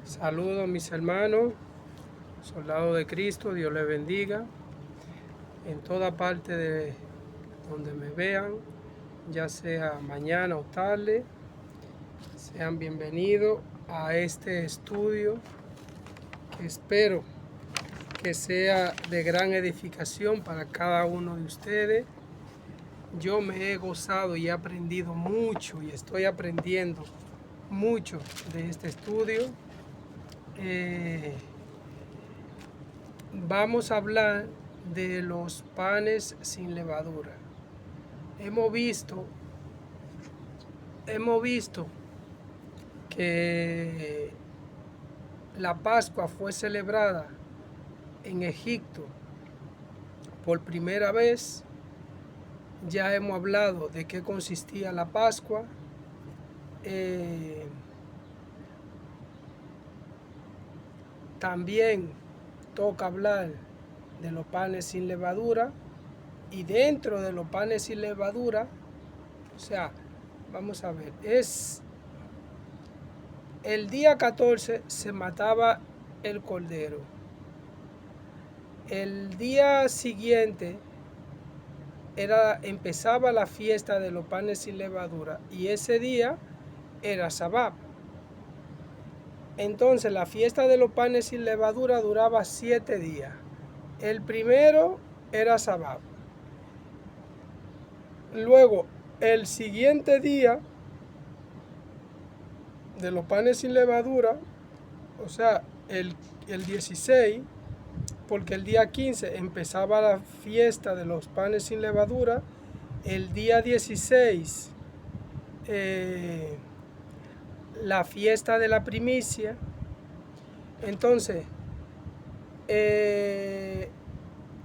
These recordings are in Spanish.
Saludos mis hermanos, soldados de Cristo, Dios les bendiga. En toda parte de donde me vean, ya sea mañana o tarde, sean bienvenidos a este estudio que espero que sea de gran edificación para cada uno de ustedes. Yo me he gozado y he aprendido mucho y estoy aprendiendo mucho de este estudio. Vamos a hablar de los panes sin levadura. Hemos visto que la Pascua fue celebrada en Egipto por primera vez. Ya hemos hablado de qué consistía la Pascua. También toca hablar de los panes sin levadura, y dentro de los panes sin levadura, o sea, vamos a ver, es el día 14 se mataba el cordero. El día siguiente empezaba la fiesta de los panes sin levadura, y ese día era Sabbat. Entonces la fiesta de los panes sin levadura duraba 7 días. El primero era Sabbat. Luego, el siguiente día de los panes sin levadura, o sea, el 16, porque el día 15 empezaba la fiesta de los panes sin levadura, el día 16 la fiesta de la primicia. Entonces,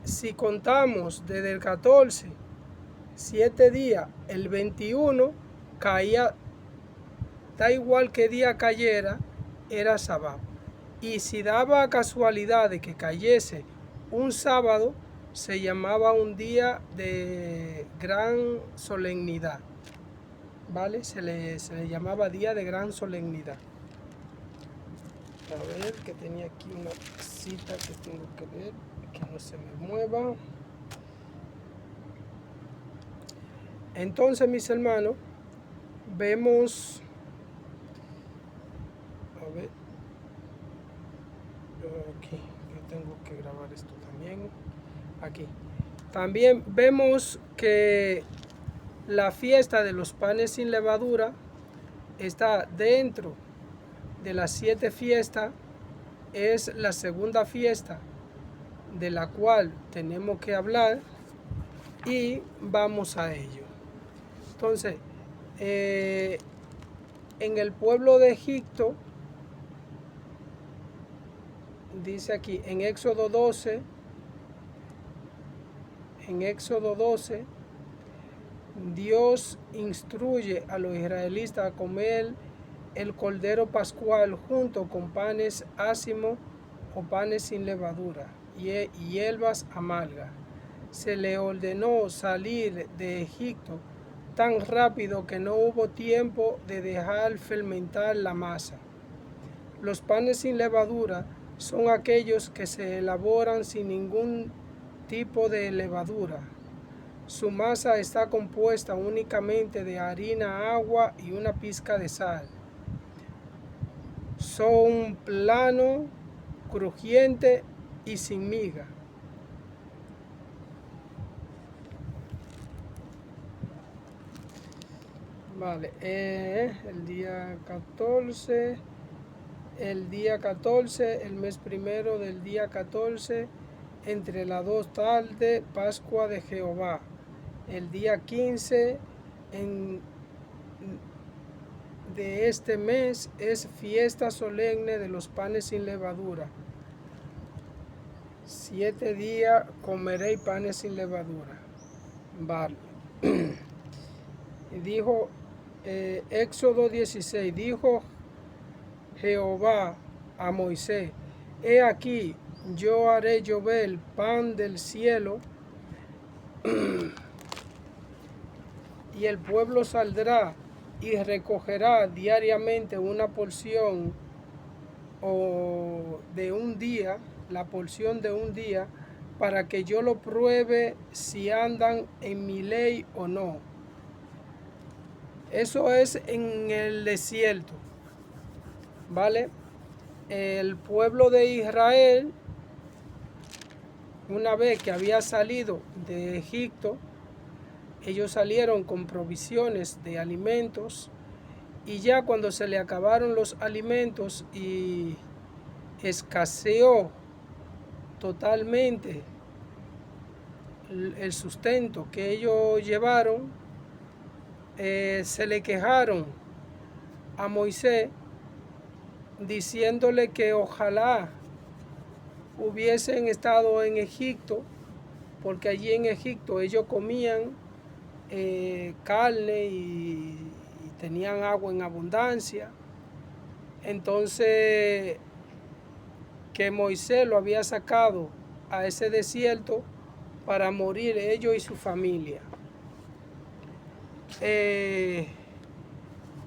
si contamos desde el 14, 7 días, el 21 caía, da igual que día cayera, era sábado. Y si daba casualidad de que cayese un sábado, se llamaba un día de gran solemnidad, ¿vale? Se le llamaba día de gran solemnidad. A ver, que tenía aquí una cita que tengo que ver, que no se me mueva. Entonces, mis hermanos, vemos, a ver, aquí, yo tengo que grabar esto también, aquí. También vemos que la fiesta de los panes sin levadura está dentro de las 7 fiestas, es la segunda fiesta de la cual tenemos que hablar, y vamos a ello. Entonces, en el pueblo de Egipto, dice aquí en Éxodo 12, Dios instruye a los israelitas a comer el cordero pascual junto con panes ácimos o panes sin levadura y hierbas amargas. Se le ordenó salir de Egipto tan rápido que no hubo tiempo de dejar fermentar la masa. Los panes sin levadura son aquellos que se elaboran sin ningún tipo de levadura. Su masa está compuesta únicamente de harina, agua y una pizca de sal. Son planos, crujientes y sin miga. Vale, el día 14, el mes primero del día 14, entre las 2 tardes, Pascua de Jehová. El día 15 de este mes es fiesta solemne de los panes sin levadura. 7 días comeréis panes sin levadura. Vale. Dijo Éxodo 16, dijo Jehová a Moisés: he aquí, yo haré llover pan del cielo, y el pueblo saldrá y recogerá diariamente una porción o de un día, la porción de un día, para que yo lo pruebe si andan en mi ley o no. Eso es en el desierto, ¿vale? El pueblo de Israel, una vez que había salido de Egipto, ellos salieron con provisiones de alimentos, y ya cuando se le acabaron los alimentos y escaseó totalmente el sustento que ellos llevaron, se le quejaron a Moisés diciéndole que ojalá hubiesen estado en Egipto, porque allí en Egipto ellos comían carne y tenían agua en abundancia. Entonces, que Moisés lo había sacado a ese desierto para morir ellos y su familia.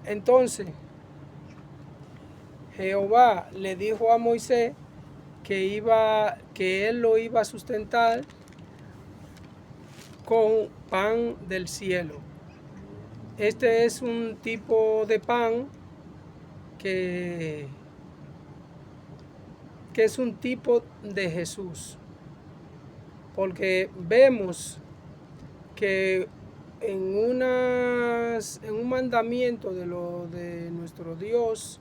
Entonces, Jehová le dijo a Moisés que él lo iba a sustentar con pan del cielo. Este es un tipo de pan que es un tipo de Jesús, porque vemos que en un mandamiento de nuestro Dios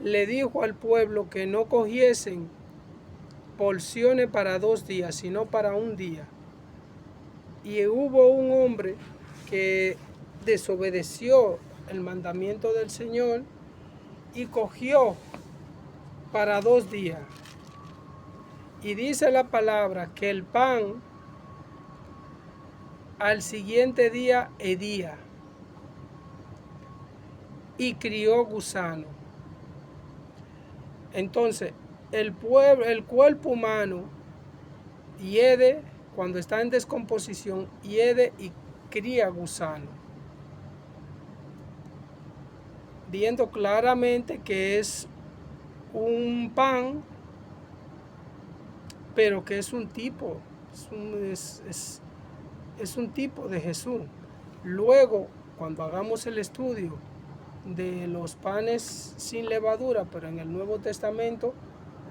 le dijo al pueblo que no cogiesen porciones para 2 días, sino para un día. Y hubo un hombre que desobedeció el mandamiento del Señor y cogió para 2 días. Y dice la palabra que el pan al siguiente día hedía y crió gusano. Entonces, el cuerpo humano hiede cuando está en descomposición, hiede y cría gusano, viendo claramente que es un pan, pero que es un tipo, es un tipo de Jesús. Luego, cuando hagamos el estudio de los panes sin levadura, pero en el Nuevo Testamento,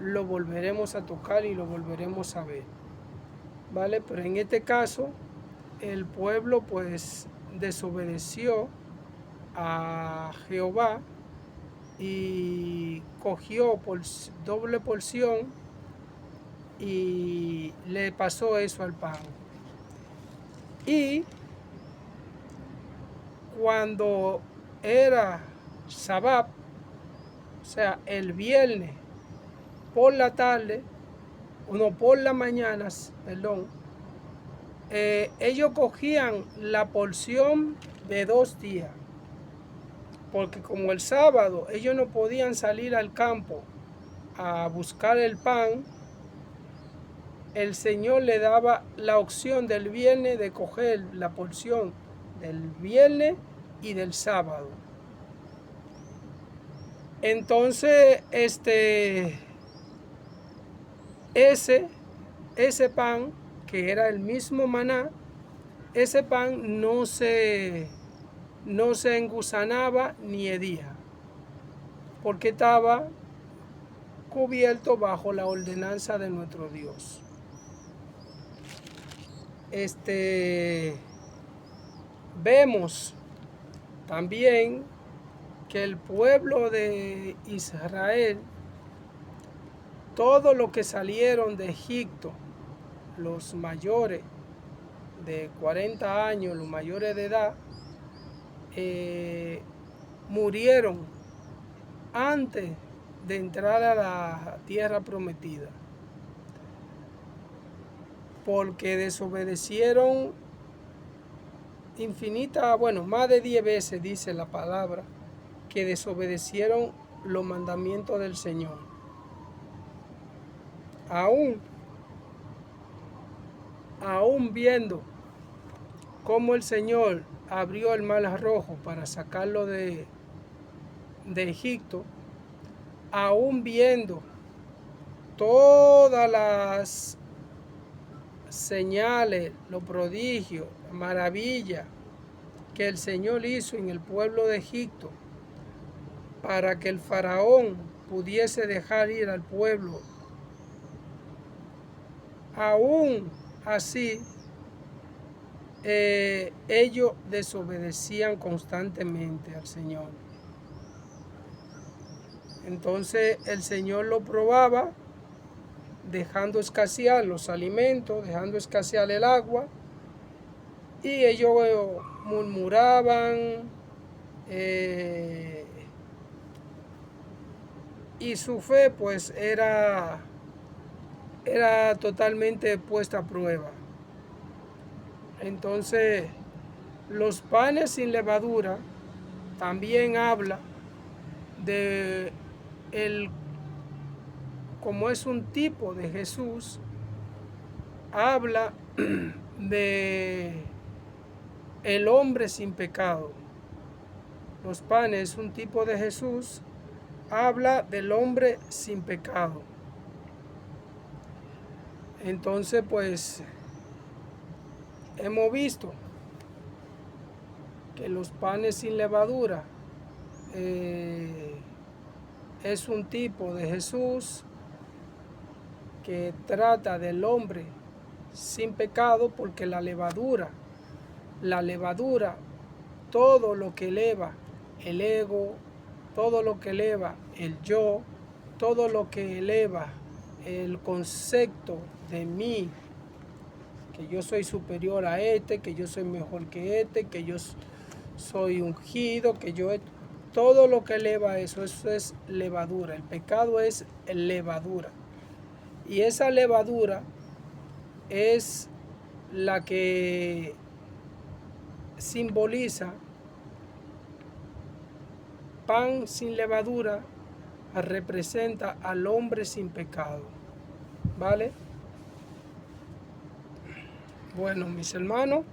lo volveremos a tocar y lo volveremos a ver, ¿vale? Pero en este caso, el pueblo pues desobedeció a Jehová y cogió por doble porción y le pasó eso al pan. Y cuando era Sabbat, o sea, el viernes por la tarde, por las mañanas, perdón, ellos cogían la porción de 2 días, porque como el sábado ellos no podían salir al campo a buscar el pan, el Señor le daba la opción del viernes de coger la porción del viernes y del sábado. Entonces, ese pan, que era el mismo maná, ese pan no se engusanaba ni hedía, porque estaba cubierto bajo la ordenanza de nuestro Dios. Vemos también que el pueblo de Israel, todos los que salieron de Egipto, los mayores de 40 años, los mayores de edad, murieron antes de entrar a la tierra prometida, porque desobedecieron más de 10 veces dice la palabra, que desobedecieron los mandamientos del Señor. Aún viendo cómo el Señor abrió el mar rojo para sacarlo de Egipto, aún viendo todas las señales, los prodigios, maravillas que el Señor hizo en el pueblo de Egipto, para que el faraón pudiese dejar ir al pueblo, aún así ellos desobedecían constantemente al Señor. Entonces el Señor lo probaba, dejando escasear los alimentos, dejando escasear el agua, y ellos murmuraban, y su fe pues era totalmente puesta a prueba. Entonces los panes sin levadura también habla de como es un tipo de Jesús, habla de el hombre sin pecado. Los panes es un tipo de Jesús, habla del hombre sin pecado. Entonces pues hemos visto que los panes sin levadura es un tipo de Jesús que trata del hombre sin pecado, porque la levadura, todo lo que eleva el ego, todo lo que eleva el yo, todo lo que eleva el concepto de mí, que yo soy superior a este, que yo soy mejor que este, que yo soy ungido, que yo... Todo lo que eleva eso es levadura. El pecado es levadura. Y esa levadura es la que simboliza pan sin levadura, representa al hombre sin pecado. ¿Vale? Bueno, mis hermanos,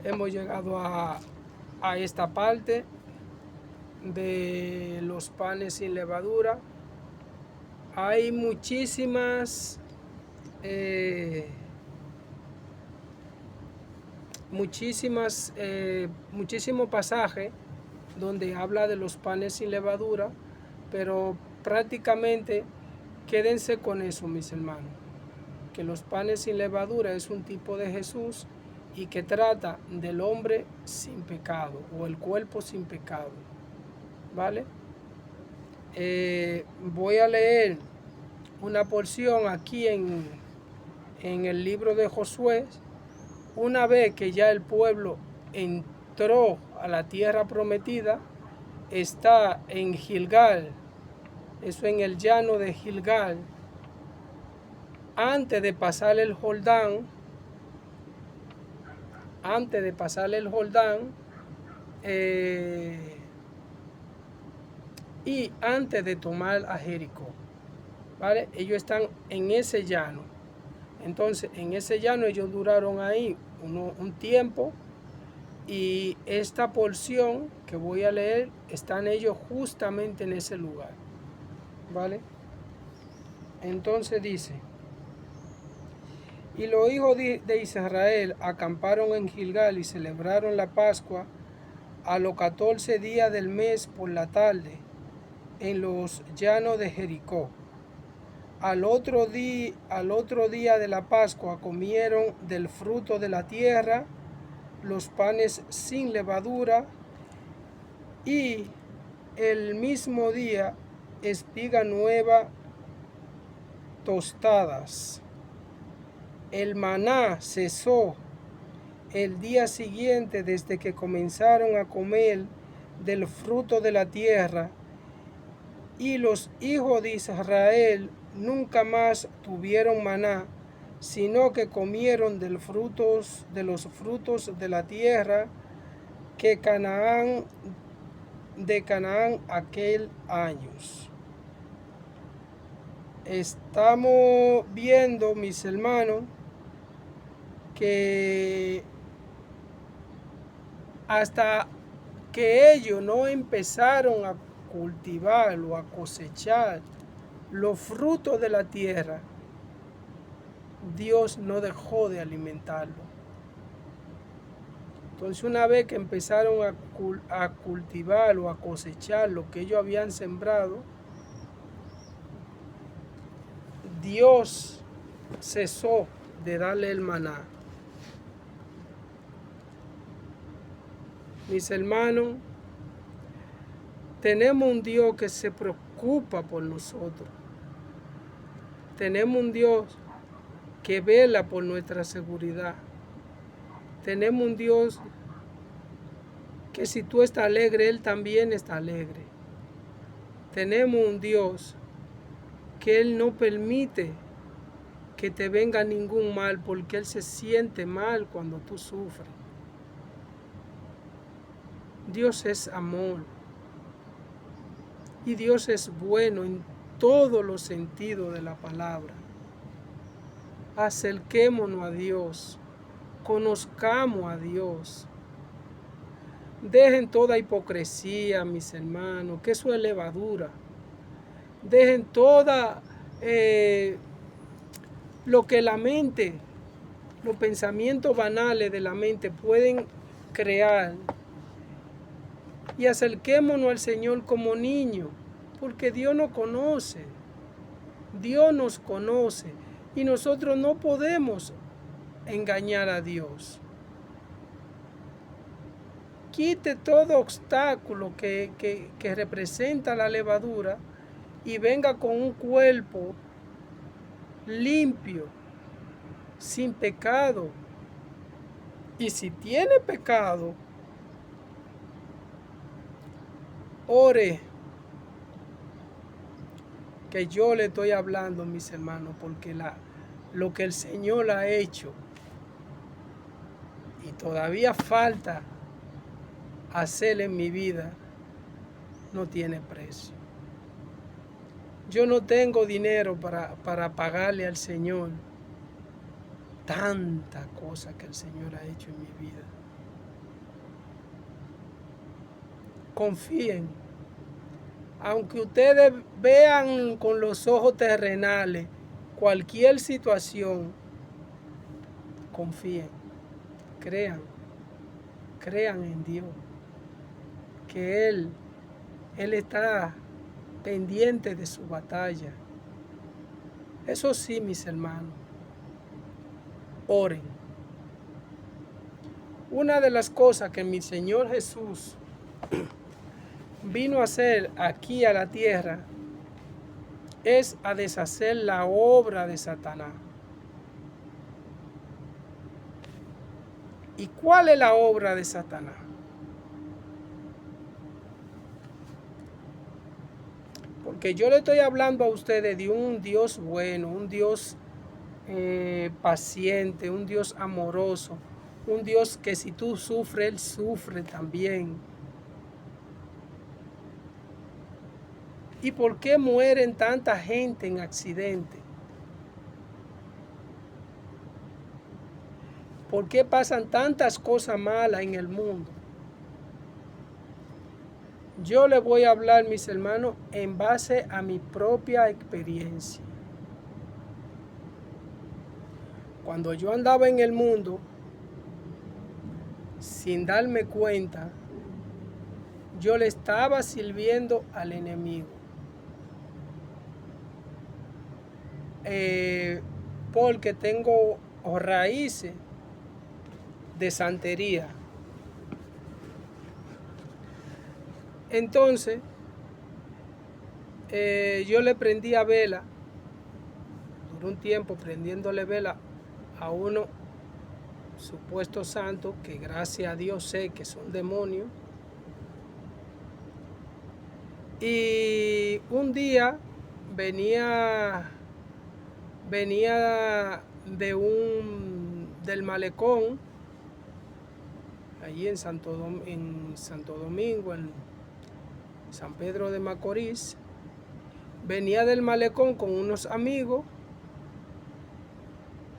hemos llegado a esta parte de los panes sin levadura. Hay muchísimos pasajes donde habla de los panes sin levadura, pero prácticamente quédense con eso, mis hermanos, que los panes sin levadura es un tipo de Jesús y que trata del hombre sin pecado o el cuerpo sin pecado. ¿Vale? Voy a leer una porción aquí en el libro de Josué. Una vez que ya el pueblo entró a la tierra prometida, está en Gilgal, eso en el llano de Gilgal, antes de pasar el Jordán, y antes de tomar a Jericó, ¿vale? Ellos están en ese llano. Entonces, en ese llano ellos duraron ahí un tiempo, y esta porción que voy a leer, están ellos justamente en ese lugar, ¿vale? Entonces dice: y los hijos de Israel acamparon en Gilgal y celebraron la Pascua a los 14 días del mes por la tarde, en los llanos de Jericó. Al otro día de la Pascua comieron del fruto de la tierra, los panes sin levadura, y el mismo día espiga nueva tostadas. El maná cesó el día siguiente desde que comenzaron a comer del fruto de la tierra, y los hijos de Israel nunca más tuvieron maná, sino que comieron de los frutos de la tierra que de Canaán aquel año. Estamos viendo, mis hermanos, que hasta que ellos no empezaron cultivar o a cosechar los frutos de la tierra, Dios no dejó de alimentarlo. Entonces, una vez que empezaron a cultivar o a cosechar lo que ellos habían sembrado, Dios cesó de darle el maná. Mis hermanos, tenemos un Dios que se preocupa por nosotros. Tenemos un Dios que vela por nuestra seguridad. Tenemos un Dios que si tú estás alegre, Él también está alegre. Tenemos un Dios que Él no permite que te venga ningún mal, porque Él se siente mal cuando tú sufres. Dios es amor. Y Dios es bueno en todos los sentidos de la palabra. Acerquémonos a Dios. Conozcamos a Dios. Dejen toda hipocresía, mis hermanos, que eso es levadura. Dejen toda lo que la mente, los pensamientos banales de la mente pueden crear. Y acerquémonos al Señor como niños, porque Dios nos conoce. Dios nos conoce y nosotros no podemos engañar a Dios. Quite todo obstáculo que representa la levadura y venga con un cuerpo limpio, sin pecado. Y si tiene pecado, ore, que yo le estoy hablando, mis hermanos, porque lo que el Señor ha hecho y todavía falta hacer en mi vida no tiene precio. Yo no tengo dinero para pagarle al Señor tanta cosa que el Señor ha hecho en mi vida. Confíen. Aunque ustedes vean con los ojos terrenales cualquier situación, confíen, crean en Dios, que Él está pendiente de su batalla. Eso sí, mis hermanos, oren. Una de las cosas que mi Señor Jesús vino a hacer aquí a la tierra es a deshacer la obra de Satanás. ¿Y cuál es la obra de Satanás? Porque yo le estoy hablando a ustedes de un Dios bueno, un Dios paciente, un Dios amoroso, un Dios que si tú sufres, Él sufre también. ¿Y por qué mueren tanta gente en accidentes? ¿Por qué pasan tantas cosas malas en el mundo? Yo le voy a hablar, mis hermanos, en base a mi propia experiencia. Cuando yo andaba en el mundo, sin darme cuenta, yo le estaba sirviendo al enemigo. Porque tengo raíces de santería. Entonces, yo le prendía vela, duró un tiempo prendiéndole vela a uno supuesto santo, que gracias a Dios sé que son demonios. Y un día venía del malecón, allí en Santo Domingo, en San Pedro de Macorís. Venía del malecón con unos amigos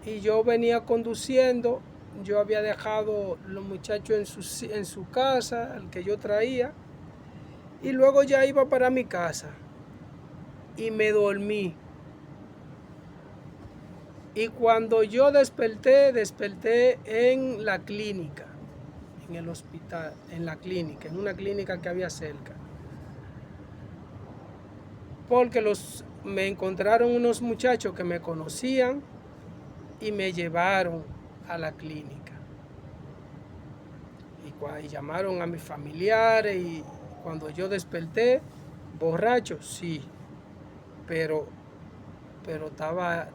y yo venía conduciendo. Yo había dejado los muchachos en su casa, el que yo traía, Y luego ya iba para mi casa y me dormí. Y cuando yo desperté en la clínica, en el hospital, en la clínica, en una clínica que había cerca. Porque me encontraron unos muchachos que me conocían y me llevaron a la clínica. Y llamaron a mis familiares y cuando yo desperté, borracho, sí, pero estaba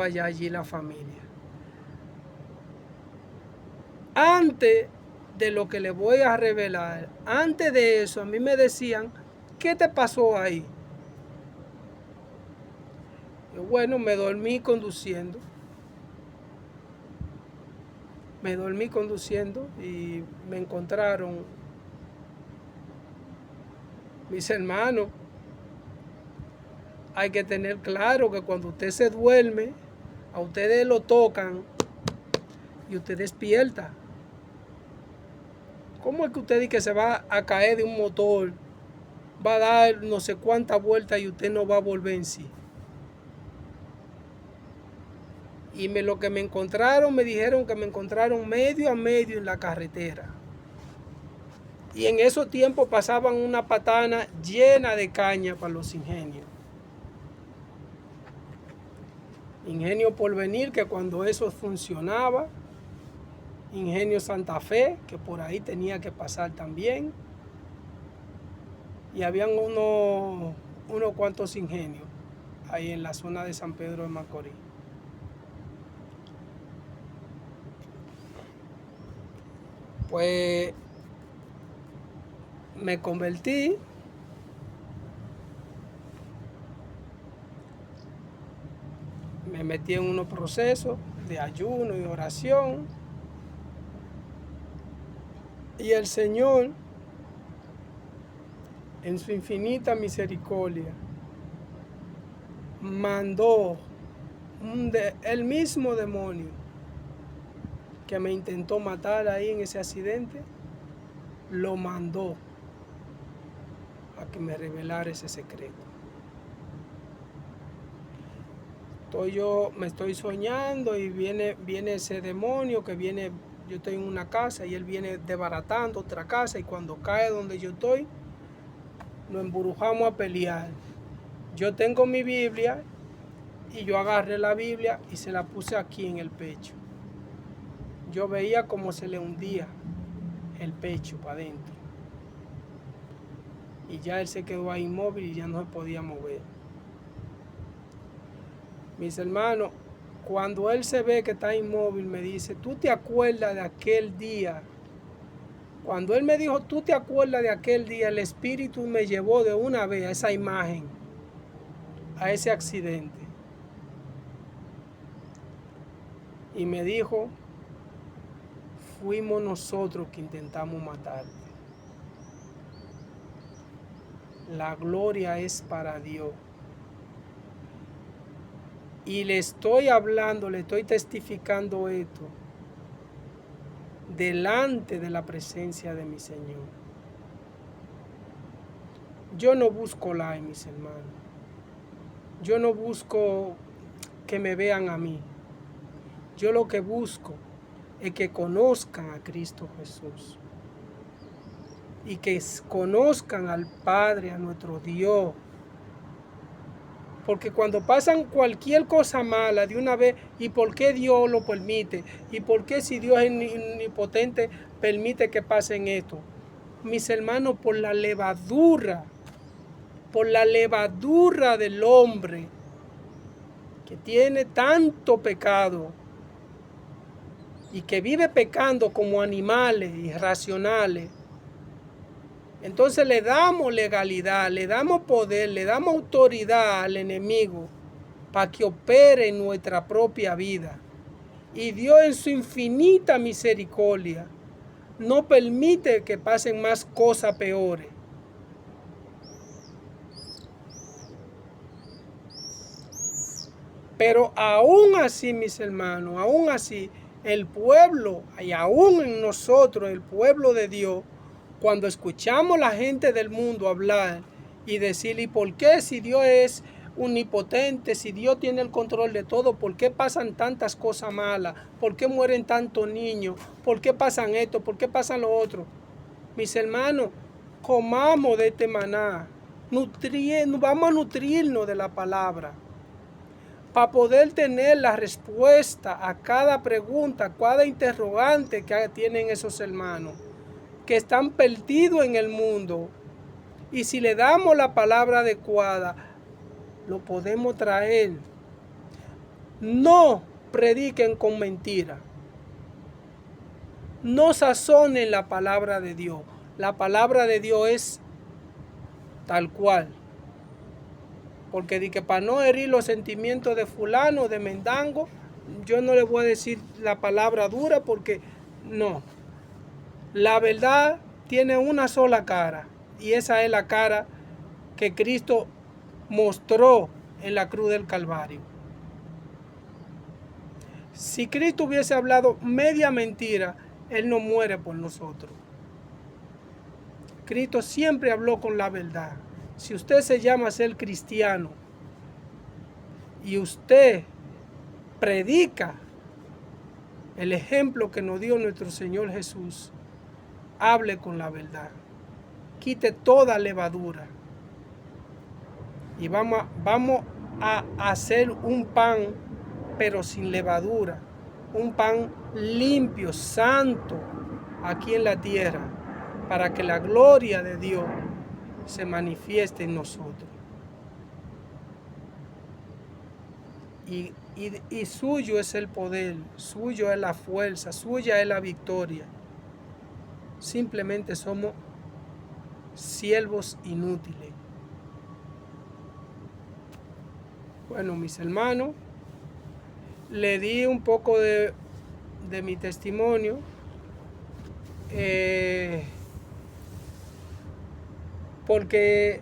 ya allí la familia. Antes de lo que le voy a revelar, antes de eso, a mí me decían, ¿qué te pasó ahí? Yo, bueno, me dormí conduciendo. Me dormí conduciendo y me encontraron mis hermanos. Hay que tener claro que cuando usted se duerme, a ustedes lo tocan y usted despierta. ¿Cómo es que usted dice que se va a caer de un motor, va a dar no sé cuántas vueltas y usted no va a volver en sí? Y lo que me encontraron, me dijeron que me encontraron medio a medio en la carretera. Y en esos tiempos pasaban una patana llena de caña para los ingenios. Ingenio Porvenir, que cuando eso funcionaba. Ingenio Santa Fe, que por ahí tenía que pasar también. Y habían unos cuantos ingenios ahí en la zona de San Pedro de Macorís. Pues me convertí, me metí en unos procesos de ayuno y oración. Y el Señor, en su infinita misericordia, mandó el mismo demonio que me intentó matar ahí en ese accidente, lo mandó a que me revelara ese secreto. Me estoy soñando y viene ese demonio que viene, yo estoy en una casa y él viene desbaratando otra casa y cuando cae donde yo estoy, nos embrujamos a pelear. Yo tengo mi Biblia y yo agarré la Biblia y se la puse aquí en el pecho. Yo veía cómo se le hundía el pecho para adentro. Y ya él se quedó ahí inmóvil y ya no se podía mover. Mis hermanos, cuando él se ve que está inmóvil, me dice, ¿tú te acuerdas de aquel día? Cuando él me dijo, ¿tú te acuerdas de aquel día? El Espíritu me llevó de una vez a esa imagen, a ese accidente. Y me dijo, fuimos nosotros que intentamos matarte. La gloria es para Dios. Y le estoy hablando, le estoy testificando esto delante de la presencia de mi Señor. Yo no busco like, mis hermanos. Yo no busco que me vean a mí. Yo lo que busco es que conozcan a Cristo Jesús. Y que conozcan al Padre, a nuestro Dios. Porque cuando pasan cualquier cosa mala de una vez, ¿y por qué Dios lo permite? ¿Y por qué si Dios es omnipotente permite que pasen esto? Mis hermanos, por la levadura del hombre que tiene tanto pecado y que vive pecando como animales irracionales. Entonces le damos legalidad, le damos poder, le damos autoridad al enemigo para que opere en nuestra propia vida. Y Dios en su infinita misericordia no permite que pasen más cosas peores. Pero aún así, mis hermanos, aún así, el pueblo, y aún en nosotros, el pueblo de Dios, Cuando escuchamos a la gente del mundo hablar y decir, ¿y por qué si Dios es omnipotente, si Dios tiene el control de todo, por qué pasan tantas cosas malas? ¿Por qué mueren tantos niños? ¿Por qué pasan esto? ¿Por qué pasan lo otro? Mis hermanos, comamos de este maná, vamos a nutrirnos de la palabra para poder tener la respuesta a cada pregunta, a cada interrogante que tienen esos hermanos que están perdidos en el mundo. Y si le damos la palabra adecuada, lo podemos traer. No prediquen con mentira. No sazonen la palabra de Dios. La palabra de Dios es tal cual. Porque di que para no herir los sentimientos de fulano, de mendango, yo no le voy a decir la palabra dura porque no. La verdad tiene una sola cara y esa es la cara que Cristo mostró en la cruz del Calvario. Si Cristo hubiese hablado media mentira, Él no muere por nosotros. Cristo siempre habló con la verdad. Si usted se llama ser cristiano y usted predica el ejemplo que nos dio nuestro Señor Jesús, hable con la verdad. Quite toda levadura. Y vamos a hacer un pan, pero sin levadura. Un pan limpio, santo, aquí en la tierra, para que la gloria de Dios se manifieste en nosotros. Y suyo es el poder, suyo es la fuerza, suya es la victoria. Simplemente somos siervos inútiles. Bueno, mis hermanos, le di un poco de mi testimonio. Porque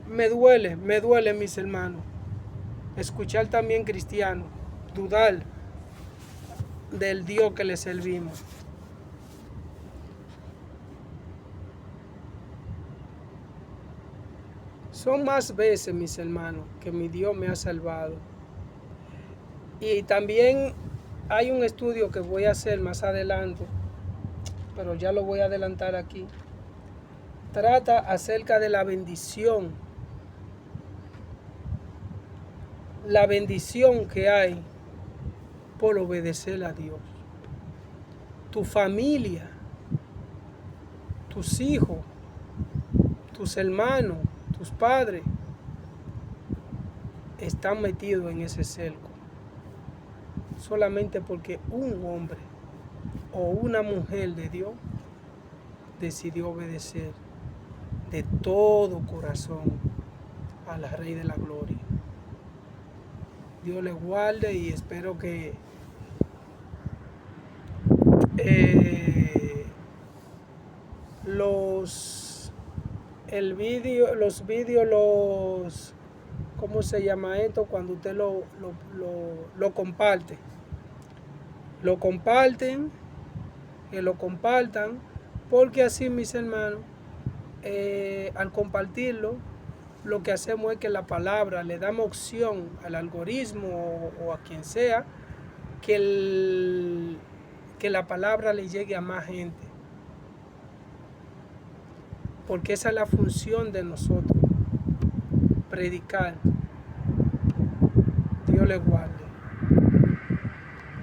me duele, mis hermanos, escuchar también cristianos dudar del Dios que le servimos. Son más veces, mis hermanos, que mi Dios me ha salvado. Y también hay un estudio que voy a hacer más adelante, pero ya lo voy a adelantar aquí. Trata acerca de la bendición que hay por obedecer a Dios. Tu familia, tus hijos, tus hermanos, tus padres están metidos en ese cerco solamente porque un hombre o una mujer de Dios decidió obedecer de todo corazón al Rey de la Gloria. Dios le guarde y espero que los vídeos, ¿cómo se llama esto? Cuando usted lo comparte. Lo comparten, que lo compartan, porque así, mis hermanos, al compartirlo, lo que hacemos es que la palabra le damos opción al algoritmo o a quien sea que la palabra le llegue a más gente, porque esa es la función de nosotros, predicar. Dios le guarde.